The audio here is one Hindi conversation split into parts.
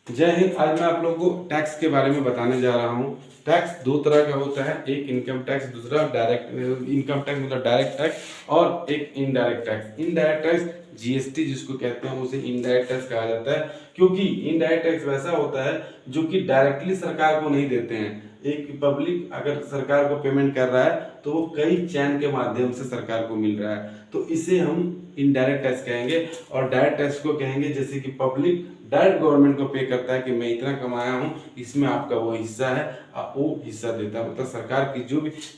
जय हिंद। आज मैं आप लोगों को टैक्स के बारे में बताने जा रहा हूँ। टैक्स दो तरह का होता है, एक इनकम टैक्स, दूसरा डायरेक्ट इनकम टैक्स मतलब डायरेक्ट टैक्स, और एक indirect tax. Indirect tax GST जिसको कहते हैं उसे इनडायरेक्ट टैक्स कहा जाता है, क्योंकि इनडायरेक्ट टैक्स वैसा होता है जो कि डायरेक्टली सरकार को नहीं देते हैं। एक पब्लिक अगर सरकार को पेमेंट कर रहा है तो वो कई चैन के माध्यम से सरकार को मिल रहा है, तो इसे हम इनडायरेक्ट टैक्स कहेंगे। और डायरेक्ट टैक्स को कहेंगे जैसे कि पब्लिक डायरेक्ट गवर्नमेंट को पे करता है कि मैं इतना कमाया हूँ, इसमें आपका वो हिस्सा है, आप वो हिस्सा देता है। मतलब सरकार की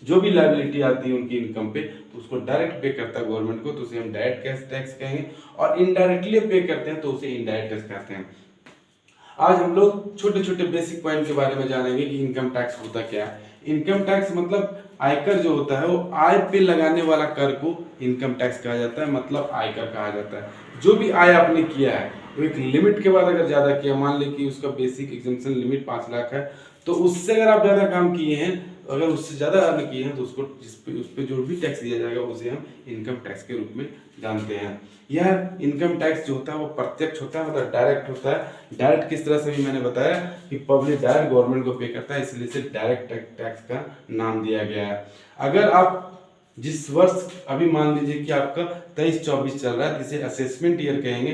जो भी लायबिलिटी आती है उनकी इनकम पे, तो उसको डायरेक्ट पे करता है गवर्नमेंट को, तो उसे हम डायरेक्ट कैश टैक्स कहेंगे। और इनडायरेक्टली पे करते हैं तो उसे इनडायरेक्ट टैक्स कहते हैं। आज हम लोग छोटे छोटे बेसिक पॉइंट के बारे में जानेंगे कि इनकम टैक्स होता क्या है। इनकम टैक्स मतलब आयकर जो होता है, वो आय पे लगाने वाला कर को इनकम टैक्स कहा जाता है, मतलब आयकर कहा जाता है। जो भी आय आपने किया है वो एक लिमिट के बाद अगर ज्यादा किया, मान ली कि उसका बेसिक एग्जम्पशन लिमिट 5 लाख है, तो उससे अगर आप ज्यादा काम किए हैं, अगर उससे ज्यादा अर्न किए हैं, तो उसको उस पे जो भी टैक्स दिया जाएगा उसे हम इनकम टैक्स के रूप में जानते हैं। यह इनकम टैक्स जो होता है वो प्रत्यक्ष होता है, मतलब डायरेक्ट होता है। डायरेक्ट किस तरह से भी मैंने बताया कि पब्लिक डायरेक्ट गवर्नमेंट को पे करता है, इसलिए इसे डायरेक्ट टैक्स का नाम दिया गया है। अगर आप जिस वर्ष, अभी मान लीजिए कि आपका 23-24 चल रहा है, जिसे असेसमेंट ईयर कहेंगे।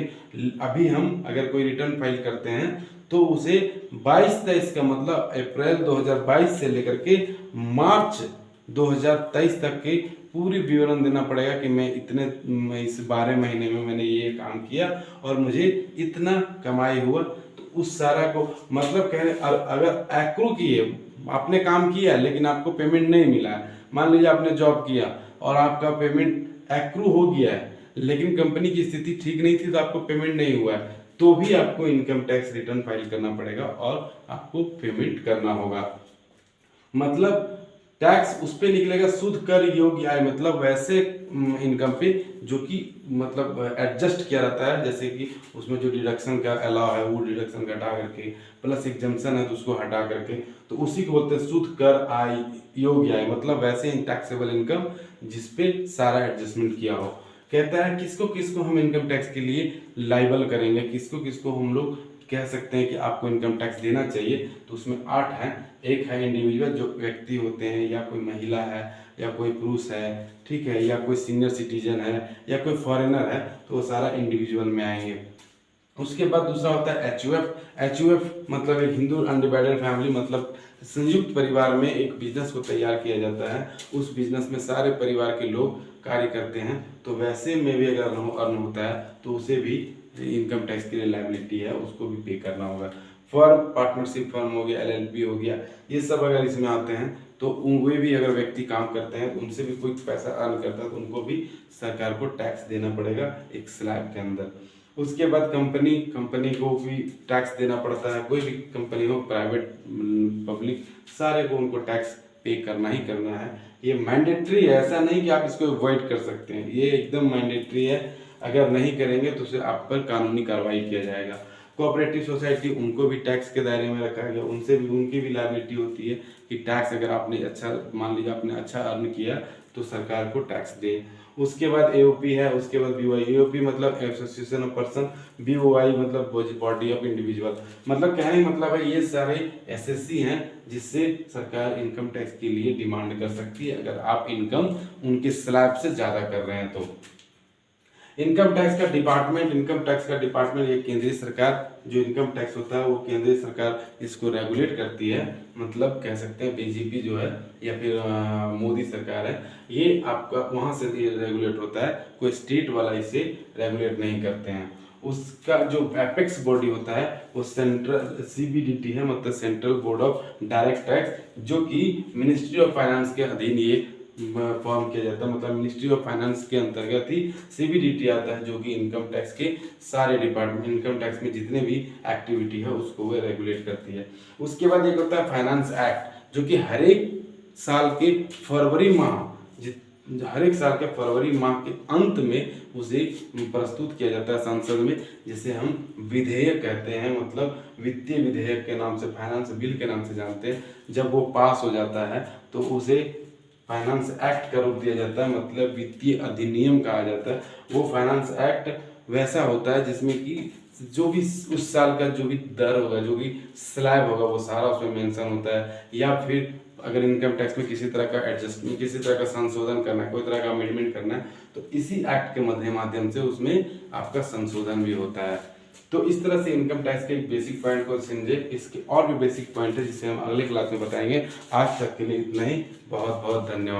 अभी हम अगर कोई रिटर्न फाइल करते हैं तो उसे 22-23 का मतलब अप्रैल 2022 से लेकर के मार्च 2023 तक के पूरी विवरण देना पड़ेगा कि मैं इस 12 महीने में मैंने ये काम किया और मुझे इतना कमाई हुआ। तो उस सारा को मतलब कह रहे, अगर एक्रू किए, आपने काम किया लेकिन आपको पेमेंट नहीं मिला है, मान लीजिए आपने जॉब किया और आपका पेमेंट एक्रू हो गया है, लेकिन कंपनी की स्थिति ठीक नहीं थी तो आपको पेमेंट नहीं हुआ है, तो भी आपको इनकम टैक्स रिटर्न फाइल करना पड़ेगा और आपको पेमेंट करना होगा। मतलब टैक्स उस पे निकलेगा शुद्ध कर योग्य आय, मतलब वैसे इनकम पे जो कि मतलब एडजस्ट किया रहता है, जैसे कि उसमें जो डिडक्शन का अलाउ है वो डिडक्शन का हटा करके, प्लस एग्जम्पशन है तो उसको हटा करके, तो उसी को बोलते हैं शुद्ध कर आय योग्य आय। मतलब वैसे टैक्सेबल इनकम जिसपे सारा एडजस्टमेंट किया हो। कहता है किसको किसको हम इनकम टैक्स के लिए लाइबल करेंगे, किसको किसको हम लोग कह सकते हैं कि आपको इनकम टैक्स देना चाहिए। तो उसमें 8 हैं। एक है इंडिविजुअल, जो व्यक्ति होते हैं, या कोई महिला है, या कोई पुरुष है, ठीक है, या कोई सीनियर सिटीजन है, या कोई फॉरेनर है, तो वो सारा इंडिविजुअल में आएंगे। उसके बाद दूसरा होता है एचयूएफ। एचयूएफ मतलब एक हिंदू अनडिवाइडेड फैमिली, मतलब संयुक्त परिवार में एक बिजनेस को तैयार किया जाता है, उस बिजनेस में सारे परिवार के लोग कार्य करते हैं, तो वैसे में भी अगर अर्न होता है तो उसे भी इनकम टैक्स के लिए लायबिलिटी है, उसको भी पे करना होगा। फर्म, पार्टनरशिप फर्म हो गया, एलएलपी हो गया, ये सब अगर इसमें आते हैं तो वे भी अगर व्यक्ति काम करते हैं तो उनसे भी कोई पैसा अर्न करता है तो उनको भी सरकार को टैक्स देना पड़ेगा एक स्लैब के अंदर। उसके बाद कंपनी को भी टैक्स देना पड़ता है, कोई भी कंपनी हो, प्राइवेट पब्लिक, सारे को उनको टैक्स पे करना ही करना है। ये मैंडेटरी है, ऐसा नहीं कि आप इसको अवॉइड कर सकते हैं, ये एकदम मैंडेटरी है। अगर नहीं करेंगे तो उसे आप पर कानूनी कार्रवाई किया जाएगा। कोऑपरेटिव सोसाइटी, उनको भी टैक्स के दायरे में रखा गया, उनकी भी लायबिलिटी होती है कि टैक्स अगर आपने अच्छा, मान लीजिए आपने अच्छा अर्न किया तो सरकार को टैक्स दे। उसके बाद एओपी है, उसके बाद बीओआई। एओपी मतलब एसोसिएशन ऑफ पर्सन, बीओआई मतलब बॉडी ऑफ इंडिविजुअल। मतलब कहने का मतलब है ये सारे एसएससी हैं जिससे सरकार इनकम टैक्स के लिए डिमांड कर सकती है अगर आप इनकम उनके स्लैब से ज्यादा कर रहे हैं तो। इनकम टैक्स का डिपार्टमेंट ये केंद्रीय सरकार, जो इनकम टैक्स होता है वो केंद्रीय सरकार इसको रेगुलेट करती है। मतलब कह सकते हैं बीजेपी जो है या फिर मोदी सरकार है, ये आपका वहां से ये रेगुलेट होता है, कोई स्टेट वाला इसे रेगुलेट नहीं करते हैं। उसका जो एपेक्स बॉडी होता है वो सेंट्रल सीबीडीटी है, मतलब central board of direct tax, जो कि मिनिस्ट्री ऑफ फाइनेंस के अधीन ये फॉर्म किया जाता है। मतलब मिनिस्ट्री ऑफ फाइनेंस के अंतर्गत ही सीबीडीटी आता है, जो कि इनकम टैक्स के सारे डिपार्टमेंट, इनकम टैक्स में जितने भी एक्टिविटी है उसको वो रेगुलेट करती है। उसके बाद एक होता है फाइनेंस एक्ट, जो कि हर एक साल के फरवरी माह के अंत में उसे प्रस्तुत किया जाता है संसद में, जिसे हम विधेयक कहते हैं, मतलब वित्तीय विधेयक के नाम से, फाइनेंस बिल के नाम से जानते हैं। जब वो पास हो जाता है तो उसे फाइनेंस एक्ट का रूप दिया जाता है, मतलब वित्तीय अधिनियम कहा जाता है। वो फाइनेंस एक्ट वैसा होता है जिसमें कि जो भी उस साल का जो भी दर होगा, जो भी स्लैब होगा, वो सारा उसमें मेंशन होता है। या फिर अगर इनकम टैक्स में किसी तरह का एडजस्टमेंट, किसी तरह का संशोधन करना है, कोई तरह का अमेंडमेंट करना है, तो इसी एक्ट के माध्यम से उसमें आपका संशोधन भी होता है। तो इस तरह से इनकम टैक्स के एक बेसिक पॉइंट को समझे। इसके और भी बेसिक पॉइंट है जिसे हम अगले क्लास में बताएंगे। आज तक के लिए इतना ही। बहुत बहुत धन्यवाद।